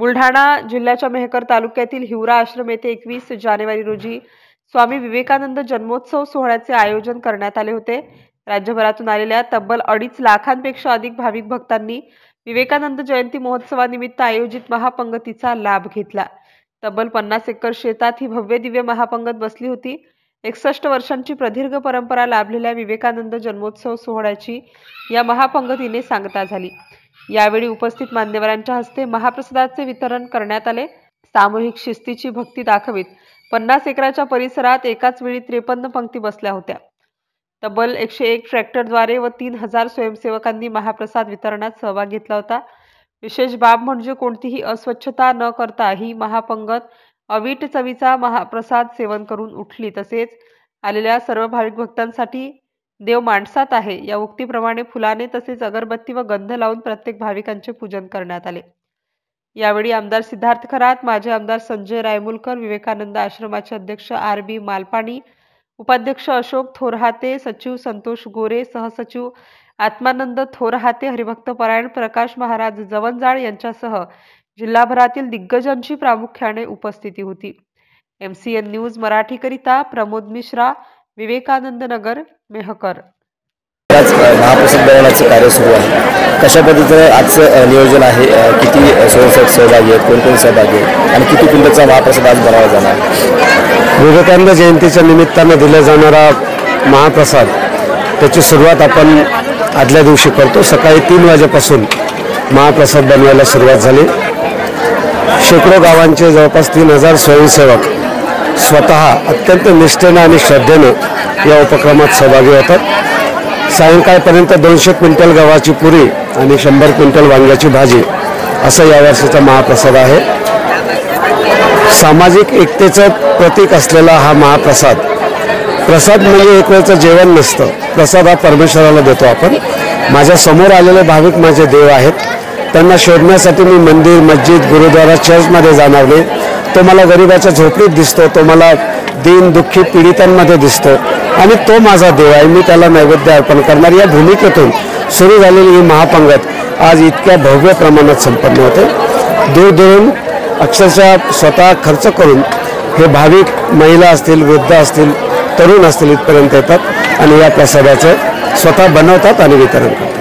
बुलढाणा जिल्ह्याच्या मेहकर तालुक्यातील हिवरा आश्रम येथे 21 जानेवारी रोजी स्वामी विवेकानंद जन्मोत्सव सोहळ्याचे आयोजन करण्यात आले होते। राज्यभरातून आलेल्या तब्बल 2.5 लाखांपेक्षा अधिक भाविक भक्तांनी विवेकानंद जयंती महोत्सवानिमित्त आयोजित महापंगतीचा लाभ घेतला। तब्बल 50 एकर शेतात ही भव्य दिव्य महापंगत बसली होती। 61 वर्षांची प्रदीर्घ परंपरा लाभलेल्या विवेकानंद जन्मोत्सव सोहळ्याची या महापंगतीने सांगता झाली। यावेळी उपस्थित मान्यवरांच्या हस्ते महाप्रसादाचे वितरण करण्यात आले। सामूहिक शिस्तीची भक्ती दाखवित 50 एकराच्या परिसरात एकाच वेळी 53 पंक्ती बसल्या होत्या। तब्बल 101 ट्रॅक्टरद्वारे व 3000 स्वयंसेवकांनी महाप्रसाद वितरणात सहभाग घेतला होता। विशेष बाब म्हणजे कोणतीही अस्वच्छता न करता ही महापंगत अवीट चवीचा महाप्रसाद सेवन करून उठली। तसेच आलेल्या सर्व भाविक भक्तांसाठी देव माणसात आहे या उक्तीप्रमाणे फुलाने तसेच अगरबत्ती व गंध लावून प्रत्येक भाविकांचे पूजन करण्यात आले। यावेळी आमदार सिद्धार्थ खरात, माजी आमदार संजय रायमुलकर, विवेकानंद आश्रमाचे अध्यक्ष RB मालपाणी, उपाध्यक्ष अशोक थोरहाते, सचिव संतोष गोरे, सहसचिव आत्मानंद थोरहाते, हरिभक्त परायण प्रकाश महाराज जवंजाळ यांच्यासह जिल्हाभरातील दिग्गजांची प्रामुख्याने उपस्थिती होती। MCN news मराठीकरिता Pramod Mishra, Vivekanand Nagar, Mehkar. आज महाप्रसाद बनवण्याचे कार्य सुरू आहे। कशा पद्धतीने आजचं नियोजन आहे? किती स्वयंसेवक सहभागी आहेत, कोण सहभागी आहेत आणि किती कुंडचा महाप्रसाद आज बनवला जाणार? विवेकानंद जयंतीच्या निमित्ताने दिला जाणारा महाप्रसाद त्याची सुरुवात आपण आदल्या दिवशी करतो। सकाळी 3 वाजेपासून महाप्रसाद बनवायला सुरुवात झाली। शेकडो गावांचे जवळपास 3000 स्वयंसेवक स्वतः अत्यंत निष्ठेने आणि श्रद्धेने या उपक्रमात सहभागी होतात। सायंकाळपर्यंत 200 क्विंटल गव्हाची पुरी आणि 100 क्विंटल वांग्याची भाजी असं यावर्षीचा महाप्रसाद आहे। सामाजिक एकतेचं प्रतीक असलेला हा महाप्रसाद म्हणजे एक वेळचं जेवण नसतं। प्रसाद हा परमेश्वराला देतो आपण। माझ्या समोर आलेले भाविक माझे देव आहेत। त्यांना शोधण्यासाठी मी मंदिर, मस्जिद, गुरुद्वारा, चर्चमध्ये जाणार नाही। तो मला गरिबाच्या झोपडीत दिसतो, तो मला दीन दुःखी पीडितांमध्ये दिसतो आणि तो माझा देव आहे। मी त्याला नैवेद्य अर्पण करणार। या भूमिकेतून सुरू झालेली ही महापंगत आज इतक्या भव्य प्रमाणात संपन्न होते। दूरदूरून अक्षरशः स्वतः खर्च करून हे भाविक महिला असतील, वृद्ध असतील, तरुण असतील इथपर्यंत येतात आणि या प्रसादाचं स्वतः बनवतात आणि वितरण करतात।